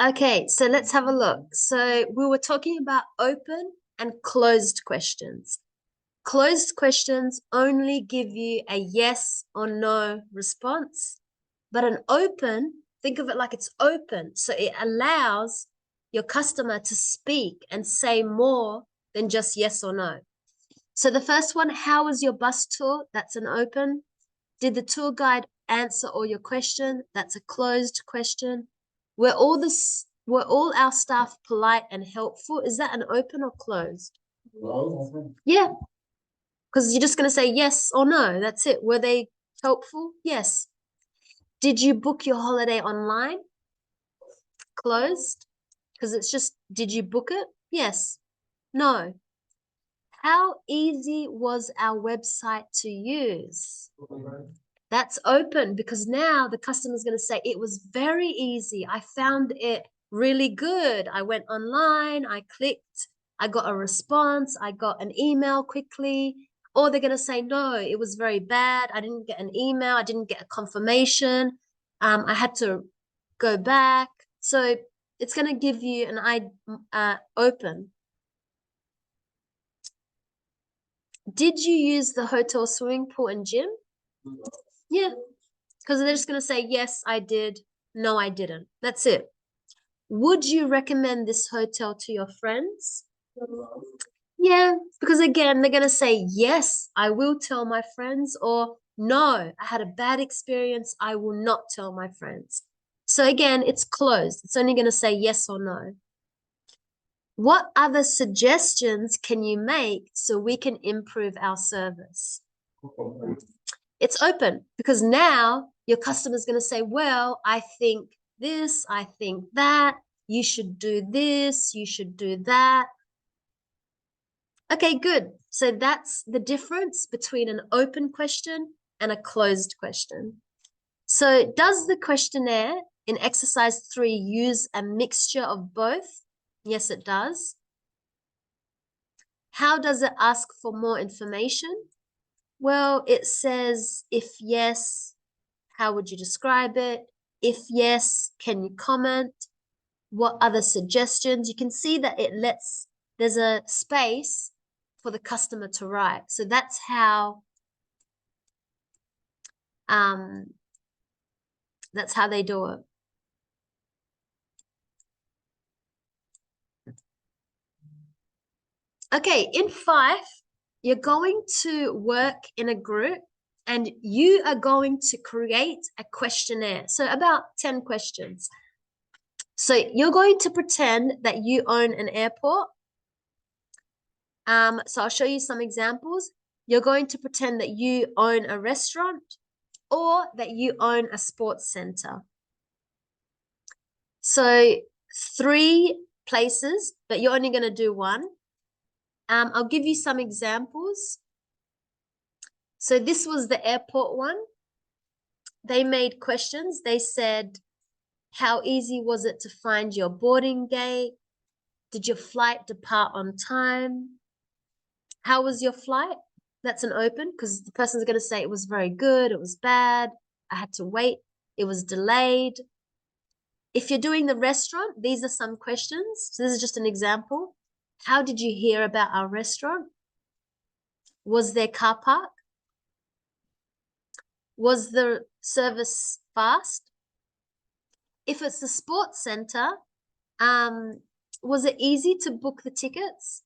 Okay, so let's have a look. So we were talking about open and closed questions. Closed questions only give you a yes or no response, but an open, think of it like it's open. So it allows your customer to speak and say more than just yes or no. So the first one, how was your bus tour? That's an open. Did the tour guide answer all your question? That's a closed question. Were all our staff polite and helpful? Is that an open or closed? Yeah, because you're just going to say yes or no. That's it. Were they helpful? Yes. Did you book your holiday online? Closed, because it's just, did you book it? Yes. No. How easy was our website to use? That's open, because now the customer's going to say it was very easy. I found it really good. I went online, I clicked, I got a response, I got an email quickly. Or they're going to say, no, it was very bad. I didn't get an email. I didn't get a confirmation. I had to go back. So it's going to give you an open. Did you use the hotel swimming pool and gym? Yeah, because they're just going to say, yes, I did. No, I didn't. That's it. Would you recommend this hotel to your friends? Yeah, because again, they're going to say, yes, I will tell my friends, or no, I had a bad experience. I will not tell my friends. So again, it's closed. It's only going to say yes or no. What other suggestions can you make so we can improve our service? It's open, because now your customer is going to say, well, I think this, I think that, you should do this, you should do that. Okay, good. So that's the difference between an open question and a closed question. So does the questionnaire in exercise 3 use a mixture of both? Yes, it does. How does it ask for more information? Well, it says, if yes, how would you describe it? If yes, can you comment? What other suggestions? You can see that there's a space for the customer to write. So that's how they do it. Okay, in 5, you're going to work in a group and you are going to create a questionnaire. So about 10 questions. So you're going to pretend that you own an airport. So I'll show you some examples. You're going to pretend that you own a restaurant or that you own a sports center. So 3 places, but you're only going to do 1. I'll give you some examples. So this was the airport one. They made questions. They said, how easy was it to find your boarding gate? Did your flight depart on time? How was your flight? That's an open, because the person's going to say it was very good, it was bad, I had to wait, it was delayed. If you're doing the restaurant, these are some questions. So this is just an example. How did you hear about our restaurant? Was there car park? Was the service fast? If it's the sports center, was it easy to book the tickets?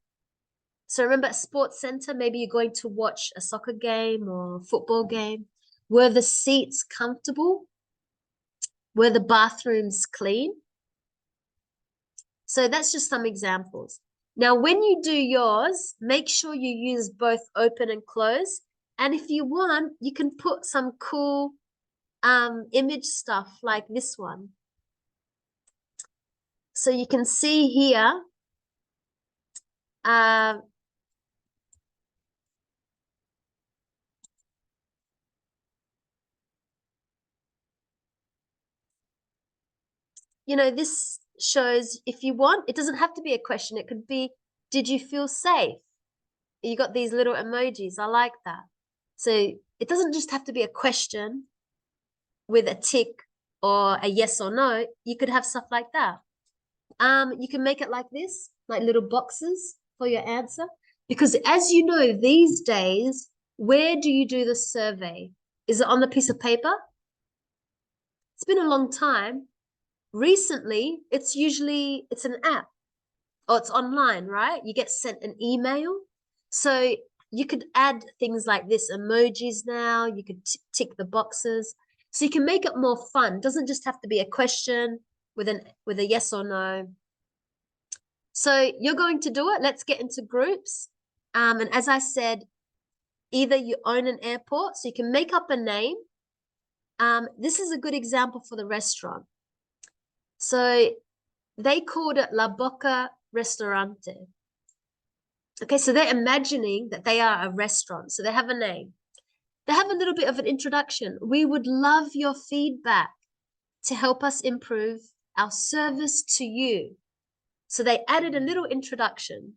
So remember, at sports center, maybe you're going to watch a soccer game or a football game. Were the seats comfortable? Were the bathrooms clean? So that's just some examples. Now, when you do yours, make sure you use both open and close. And if you want, you can put some cool image stuff like this one. So you can see here, you know, this shows, if you want, it doesn't have to be a question. It could be, did you feel safe? You got these little emojis. I like that. So it doesn't just have to be a question with a tick or a yes or no. You could have stuff like that. You can make it like this, like little boxes for your answer. Because as you know, these days, where do you do the survey? Is it on the piece of paper? It's been a long time. Recently, it's an app or it's online, right? You get sent an email. So you could add things like this, emojis now, you could tick the boxes. So you can make it more fun. It doesn't just have to be a question with a yes or no. So you're going to do it. Let's get into groups. And as I said, either you own an airport, so you can make up a name. This is a good example for the restaurant. So they called it La Boca Restaurante. Okay, so they're imagining that they are a restaurant. So they have a name. They have a little bit of an introduction. We would love your feedback to help us improve our service to you. So they added a little introduction.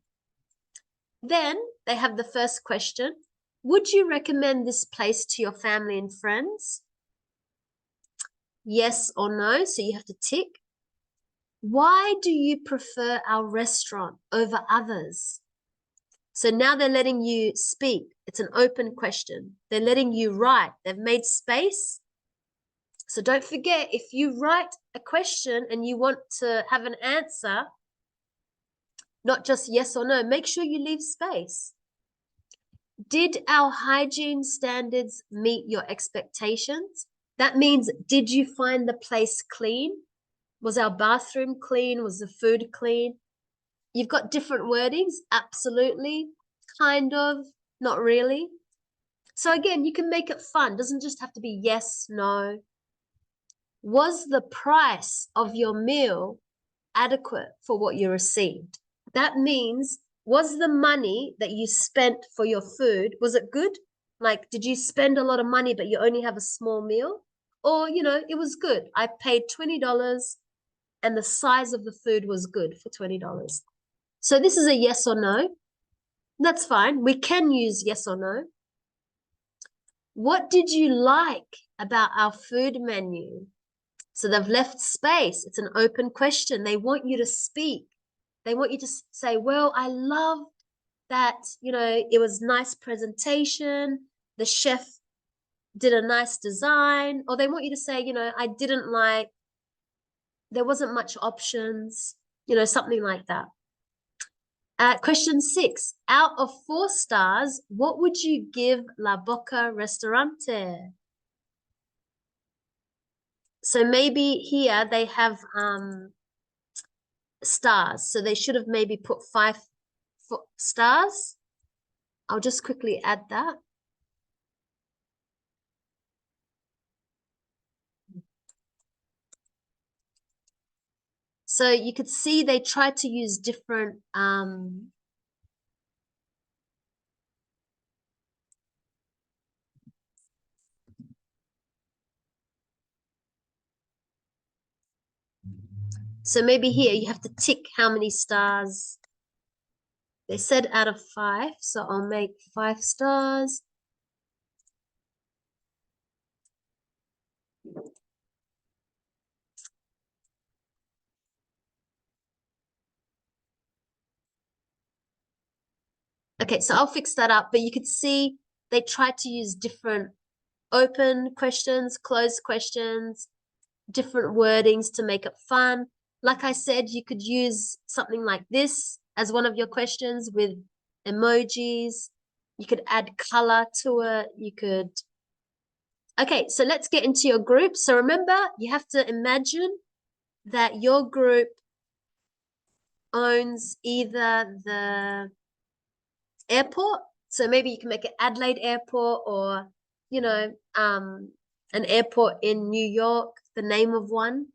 Then they have the first question. Would you recommend this place to your family and friends? Yes or no, so you have to tick. Why do you prefer our restaurant over others? So now they're letting you speak. It's an open question. They're letting you write. They've made space. So don't forget, if you write a question and you want to have an answer, not just yes or no, make sure you leave space. Did our hygiene standards meet your expectations? That means, did you find the place clean? Was our bathroom clean? Was the food clean? You've got different wordings. Absolutely, kind of, not really. So again, you can make it fun. It doesn't just have to be yes, no. Was the price of your meal adequate for what you received? That means, was the money that you spent for your food, was it good? Like, did you spend a lot of money, but you only have a small meal? Or, it was good. I paid $20 and the size of the food was good for $20. So this is a yes or no. That's fine. We can use yes or no. What did you like about our food menu? So they've left space. It's an open question. They want you to speak. They want you to say, well, I loved that, it was nice presentation. The chef did a nice design. Or they want you to say, I didn't like, there wasn't much options, something like that. Question 6, out of 4 stars, what would you give La Boca Restaurante? So maybe here they have stars. So they should have maybe put 5 stars. I'll just quickly add that. So you could see they tried to use different so maybe here you have to tick how many stars. They said out of 5, so I'll make 5 stars. Okay, so I'll fix that up, but you could see they tried to use different open questions, closed questions, different wordings to make it fun. Like I said, you could use something like this as one of your questions with emojis. You could add color to it. You could. Okay, so let's get into your group. So remember, you have to imagine that your group owns either the airport. So maybe you can make it Adelaide Airport or, an airport in New York, the name of one,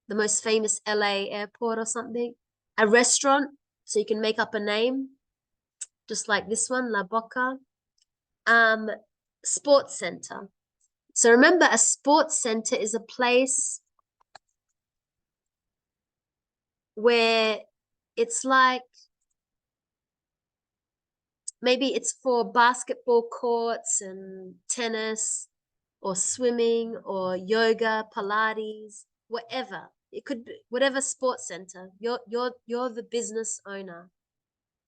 the most famous LA airport or something. A restaurant, so you can make up a name, just like this one, La Boca. Sports center. So remember, a sports center is a place where it's like, maybe it's for basketball courts and tennis or swimming or yoga, Pilates. whatever. It could be whatever sports center. You're the business owner.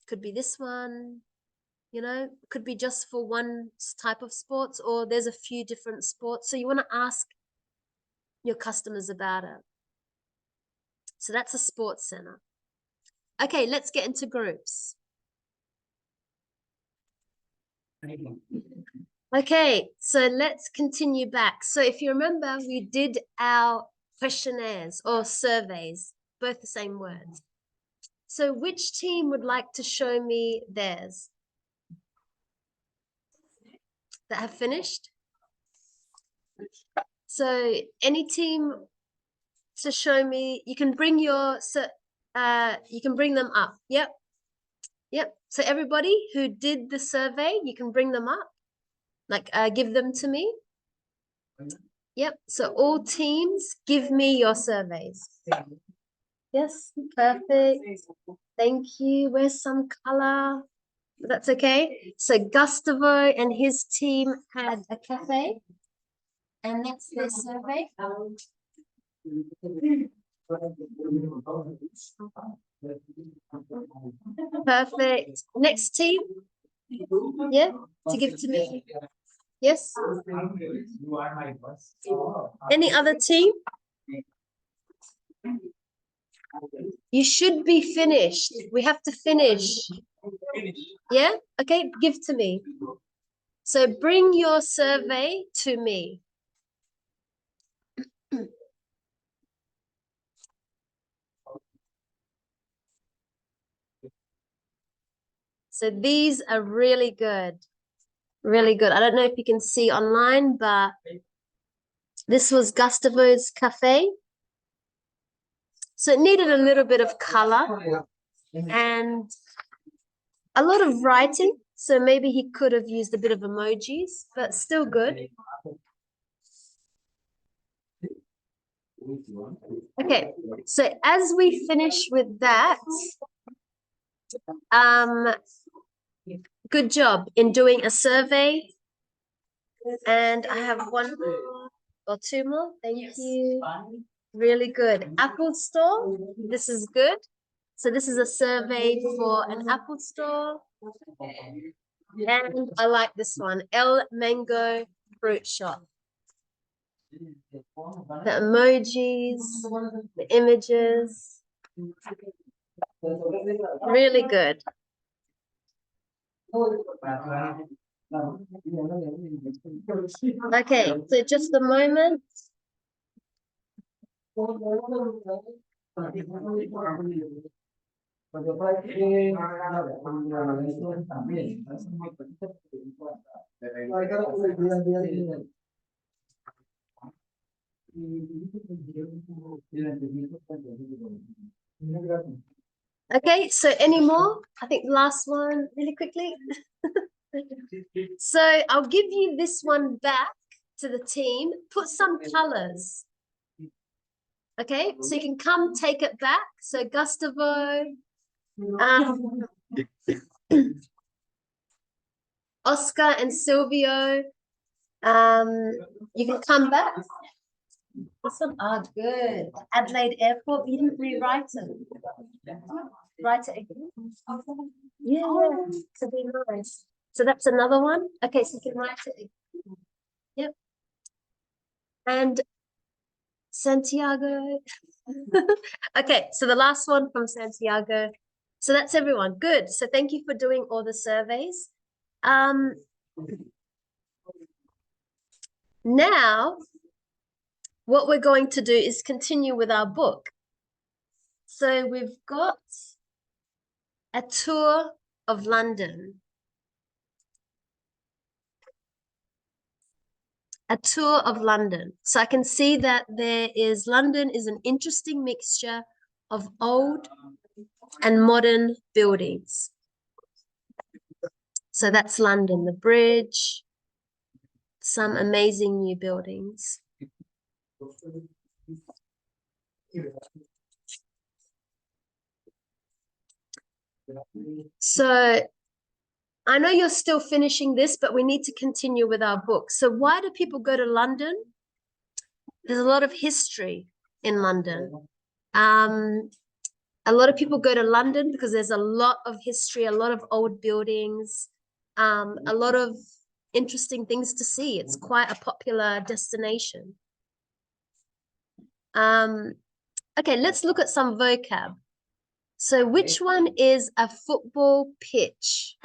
Could be this one, you know, could be just for one type of sports, or there's a few different sports. So you want to ask your customers about it. So that's a sports center. Okay, let's get into groups. Okay, so let's continue back. So if you remember, we did our questionnaires or surveys, both the same words. So which team would like to show me theirs? That have finished? So any team to show me, you can bring your, you can bring them up. Yep. Yep. So everybody who did the survey, you can bring them up. Like, give them to me. Yep. So all teams, give me your surveys. Yes, perfect. Thank you. Where's some color? That's okay. So Gustavo and his team had a cafe, and that's their survey. Perfect. Next team. Yeah, to give to me. Yes. Any other team? You should be finished. We have to finish. Yeah? Okay, give to me. So bring your survey to me. So these are really good. Really good. I don't know if you can see online, but this was Gustavo's cafe. So it needed a little bit of color and a lot of writing. So maybe he could have used a bit of emojis, but still good. Okay, so as we finish with that, good job in doing a survey. And I have one more or two more. Thank you. Really good. Apple store. This is good. So this is a survey for an Apple store. And I like this one, El Mango Fruit Shop. The emojis, the images. Really good. Okay, so just a moment. Okay, so any more? I think last one really quickly. So I'll give you this one back to the team. Put some colors. Okay, so you can come take it back. So Gustavo, Oscar and Silvio, you can come back. This one, good. Adelaide Airport, you didn't rewrite it. Write it again. Yeah, to be nice. So that's another one. Okay, so you can write it again. Yep. And Santiago. Okay, so the last one from Santiago. So that's everyone. Good. So thank you for doing all the surveys. Now, what we're going to do is continue with our book. So we've got a tour of London. A tour of London. So I can see that London is an interesting mixture of old and modern buildings. So that's London, the bridge, some amazing new buildings. So I know you're still finishing this, but we need to continue with our book. So why do people go to London? There's a lot of history. in London. A lot of people go to London because there's a lot of history, a lot of old buildings, a lot of interesting things to see. It's quite a popular destination. Okay, let's look at some vocab. So which one is a football pitch?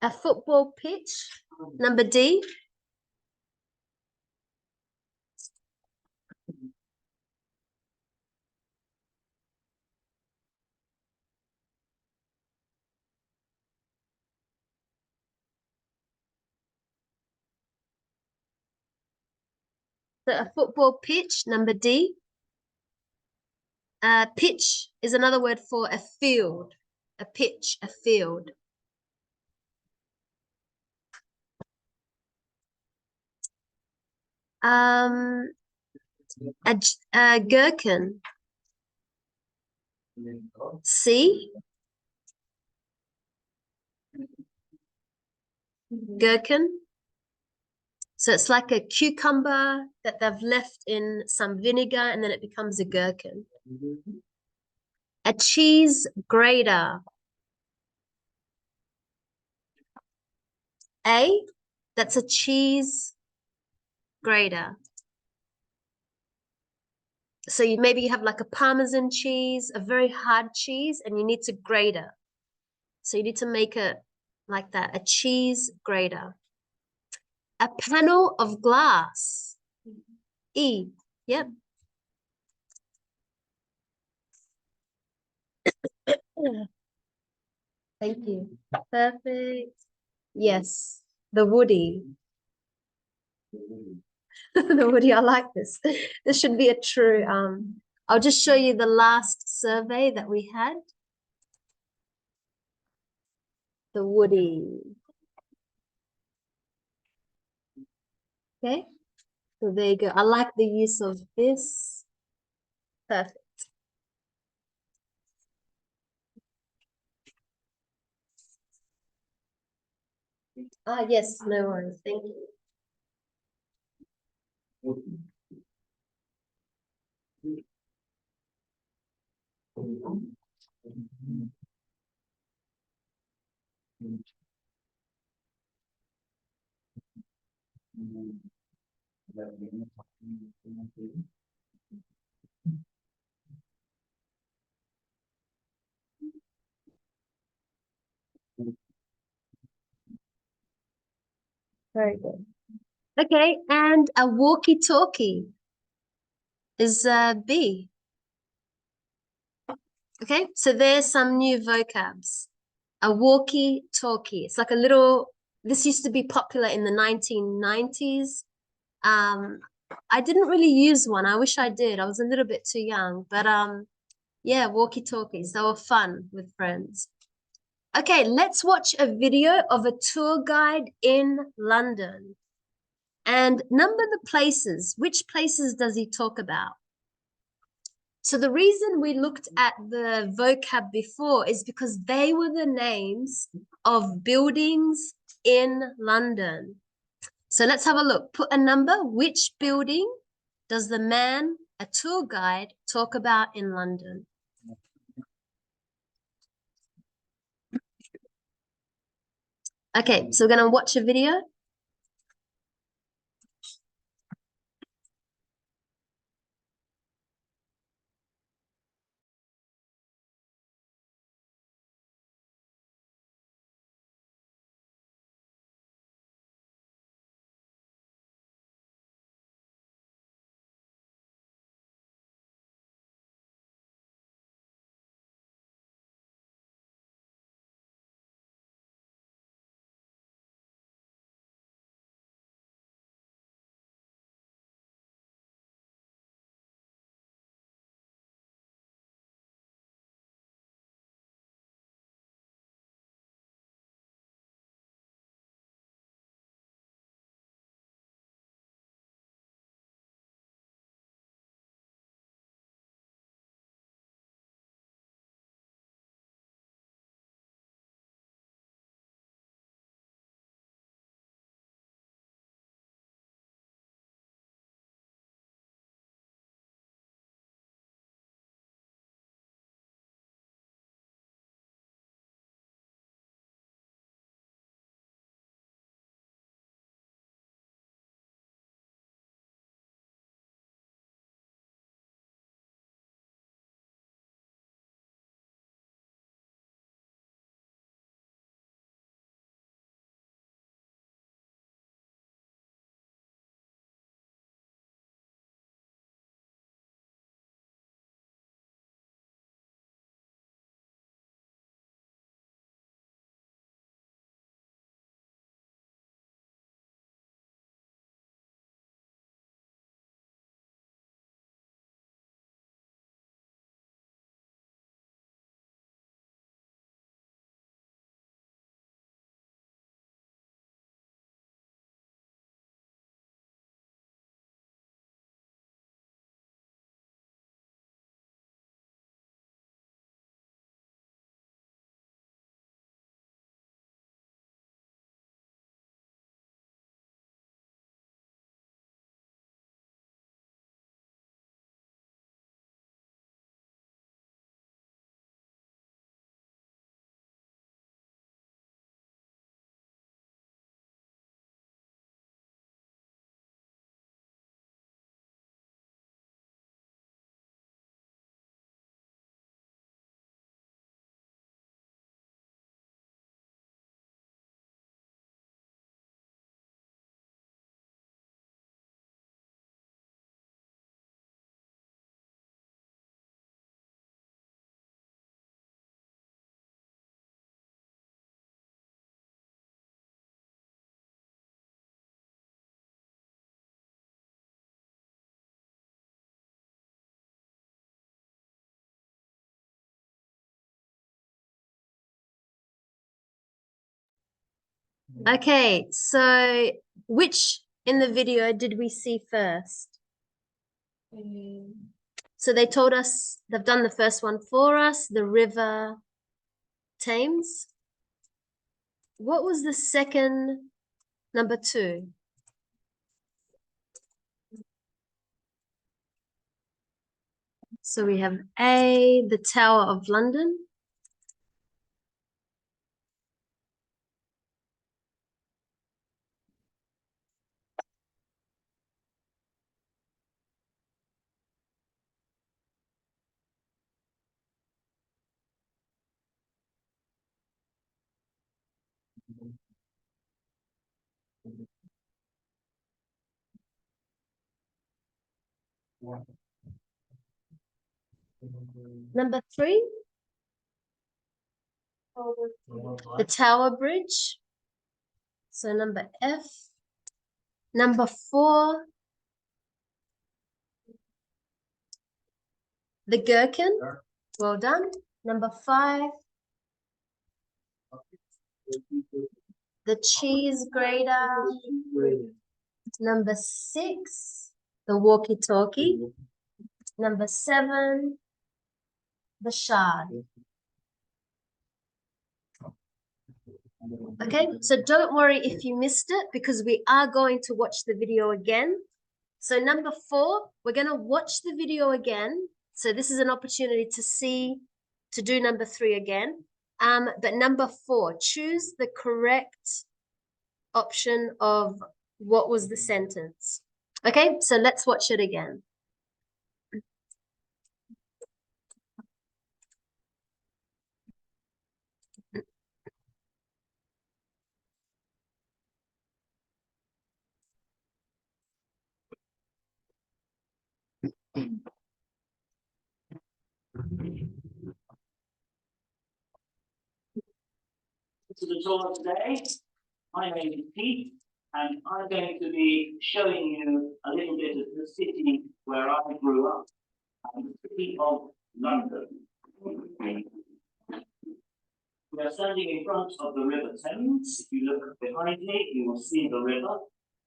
A football pitch, number D. So a football pitch, number D. Pitch is another word for a field. A pitch, a field. A gherkin. C. Gherkin. So it's like a cucumber that they've left in some vinegar and then it becomes a gherkin. A cheese grater. A, that's a cheese grater. So maybe you have like a Parmesan cheese, a very hard cheese, and you need to grate it. So you need to make it like that, a cheese grater. A panel of glass. E, yep. Thank you. Perfect. Yes, the woody. The woody, I like this. This should be a true, I'll just show you the last survey that we had. The woody. Okay, so there you go. I like the use of this. Perfect. Ah, yes, no worries. Thank you. Very good. Okay, and a walkie-talkie is B. Okay, so there's some new vocabs. A walkie-talkie. It's like a little, this used to be popular in the 1990s. I didn't really use one. I wish I did. I was a little bit too young, but yeah, walkie-talkies. They were fun with friends. Okay, let's watch a video of a tour guide in London. And number the places. Which places does he talk about? So the reason we looked at the vocab before is because they were the names of buildings in London. So let's have a look. Put a number. Which building does the man, a tour guide, talk about in London? Okay, so we're going to watch a video. Okay, so which in the video did we see first? So they told us they've done the first one for us, the River Thames. What was the second, number 2? So we have A, the Tower of London. Number 3, the Tower Bridge. So number F. Number 4, the Gherkin. Well done. Number 5, the cheese grater. Number 6, the walkie-talkie. Number 7, the shard. Okay, so don't worry if you missed it because we are going to watch the video again. So number 4, we're going to watch the video again. So this is an opportunity to do number 3 again. But number 4, choose the correct option of what was the sentence. Okay, so let's watch it again. To the tour today. My name is Pete, and I'm going to be showing you a little bit of the city where I grew up, the city of London. We are standing in front of the River Thames. If you look behind me, you will see the river.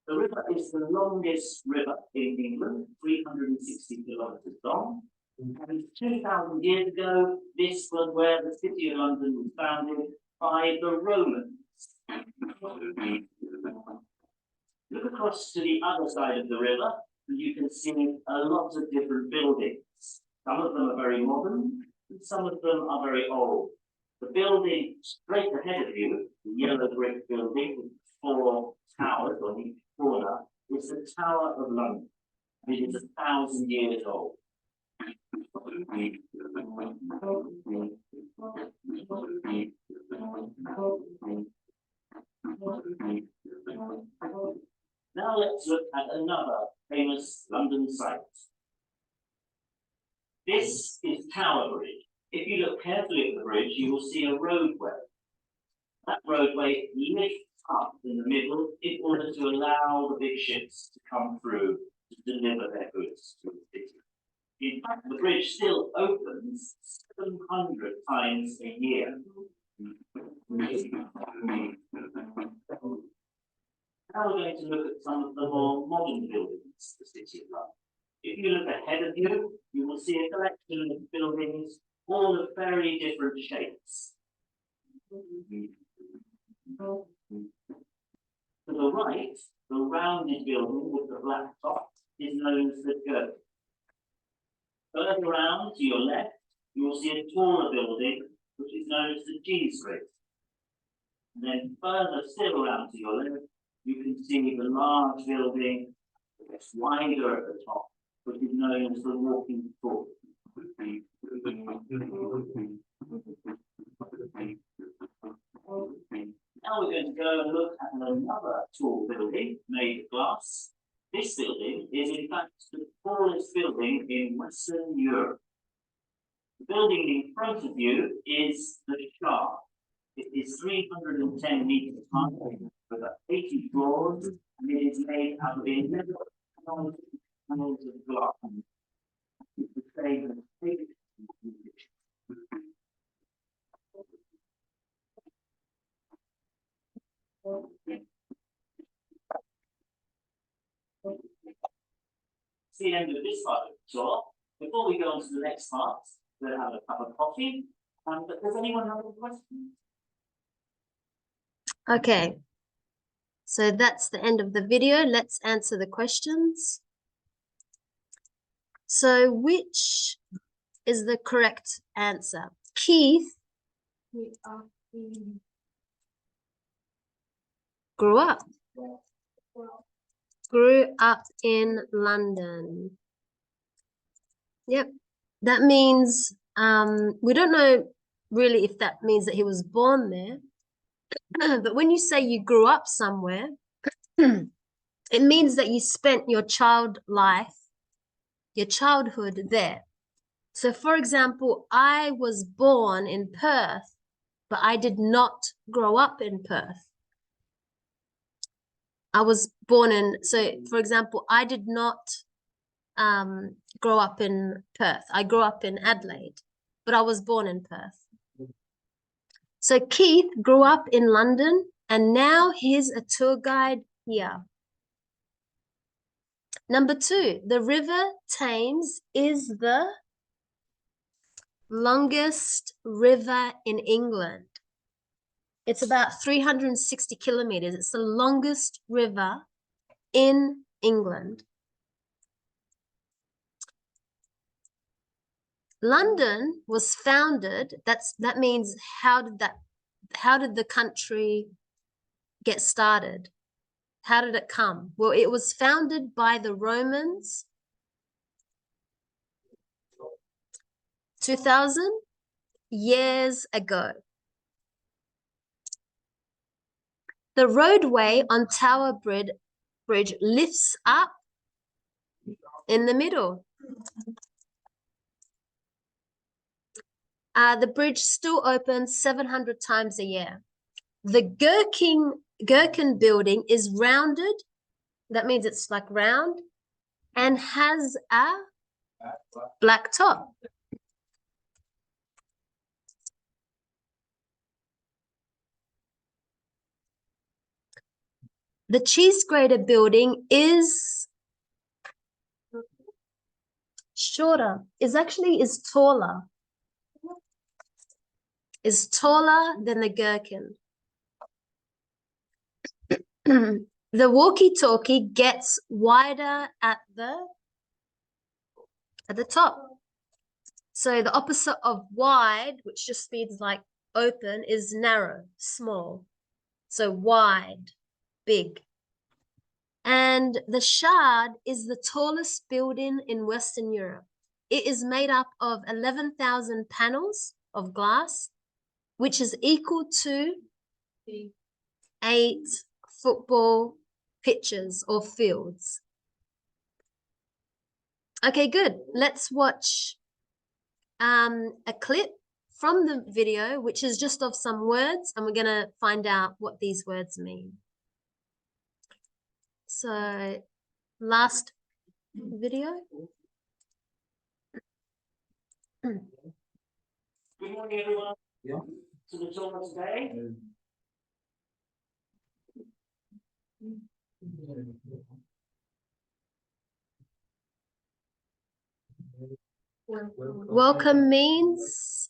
The river is the longest river in England, 360 kilometres long. And 2,000 years ago, this was where the city of London was founded by the Romans. Look across to the other side of the river, and you can see a lot of different buildings. Some of them are very modern, and some of them are very old. The building straight ahead of you, the yellow brick building with 4 towers on each corner, is the Tower of London. It is 1,000 years old. Now let's look at another famous London site. This is Tower Bridge. If you look carefully at the bridge, you will see a roadway. That roadway lifts up in the middle in order to allow the big ships to come through to deliver their goods to the city. In fact, the bridge still opens 700 times a year. Now we're going to look at some of the more modern buildings of the City of London. If you look ahead of you, you will see a collection of buildings, all of very different shapes. To the right, the rounded building with the black top is known as the Gherkin. Further around to your left, you will see a taller building, which is known as the cheese grater. And then further still around to your left, you can see the large building that's wider at the top, which is known as the walking talk. Now we're going to go and look at another tall building made of glass. This building is in fact the tallest building in Western Europe. The building in front of you is the Shard. It is 310 meters high, with 80 floors, and it is made out of 11 panels of glass. It's the same as big. the end of this part of the tour. Before we go on to the next part, we'll have a cup of coffee. But does anyone have any questions? Okay, so that's the end of the video. Let's answer the questions. So which is the correct answer? Keith grew up in London. Yep, that means we don't know really if that means that he was born there. But when you say you grew up somewhere, it means that you spent your childhood there. So for example, I was born in Perth, but I did not grow up in Perth. I was born in, so for example, I did not grow up in Perth. I grew up in Adelaide, but I was born in Perth. So Keith grew up in London, and now he's a tour guide here. Number 2, the River Thames is the longest river in England. It's about 360 kilometers. It's the longest river in England. London was founded, that means how did the country get started? How did it come? Well, it was founded by the Romans 2000 years ago. The roadway on Tower Bridge lifts up in the middle. The bridge still opens 700 times a year. The Gherkin building is rounded. That means it's like round and has a black top. The cheese grater building is shorter, is taller. Is taller than the Gherkin. The walkie-talkie gets wider at the top. So the opposite of wide, which just means like open, is narrow, small. So wide, big. And the Shard is the tallest building in Western Europe. It is made up of 11,000 panels of glass, which is equal to 8 football pitches or fields. Okay, good. Let's watch a clip from the video, which is just of some words, and we're going to find out what these words mean. So, last video. Good morning, everyone. Yeah. To the tour today. Welcome means,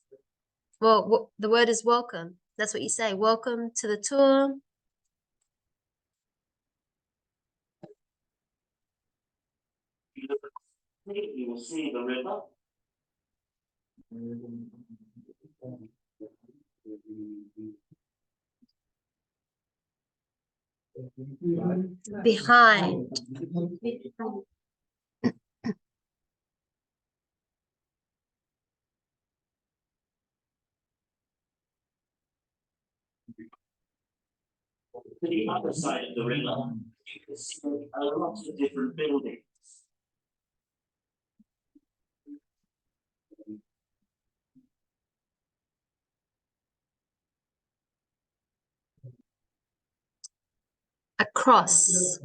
well, the word is welcome. That's what you say. Welcome to the tour. You will see the river. Behind. To the other side of the river, you can see a lot of different buildings. Across.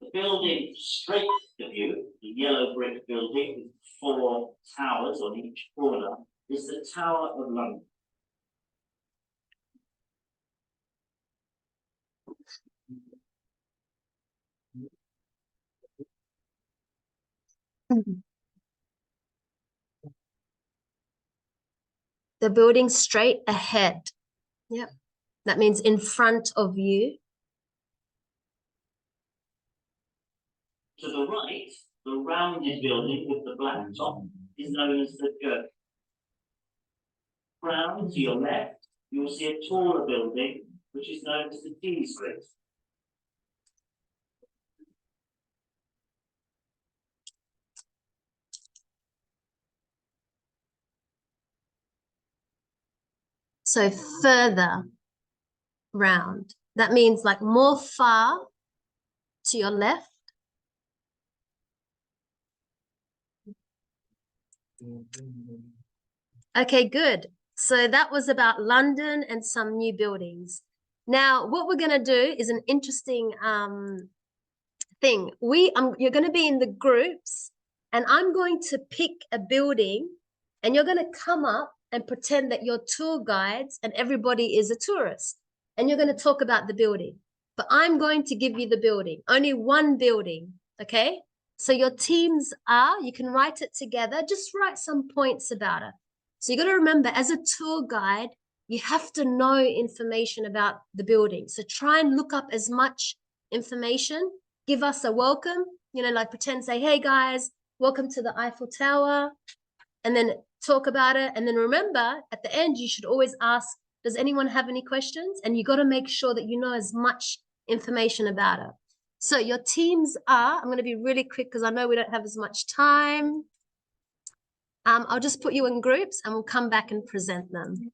The building straight of you, the yellow brick building with 4 towers on each corner, is the Tower of London. The building straight ahead. Yep. That means in front of you. To the right, the rounded building with the black top is known as the Gurk. Round to your left, you will see a taller building, which is known as the T Street. So further round. That means like more far to your left. Okay, good. So that was about London and some new buildings. Now, what we're going to do is an interesting thing. You're going to be in the groups, and I'm going to pick a building, and you're going to come up and pretend that you're tour guides and everybody is a tourist, and you're going to talk about the building. But I'm going to give you the building, only one building, okay? So your teams are, you can write it together, just write some points about it. So you got to remember, as a tour guide, you have to know information about the building. So try and look up as much information. Give us a welcome, like pretend, say, hey guys, welcome to the Eiffel Tower, and then talk about it. And then remember, at the end, you should always ask, does anyone have any questions? And you got to make sure that you know as much information about it. So your teams are, I'm going to be really quick because I know we don't have as much time. I'll just put you in groups and we'll come back and present them.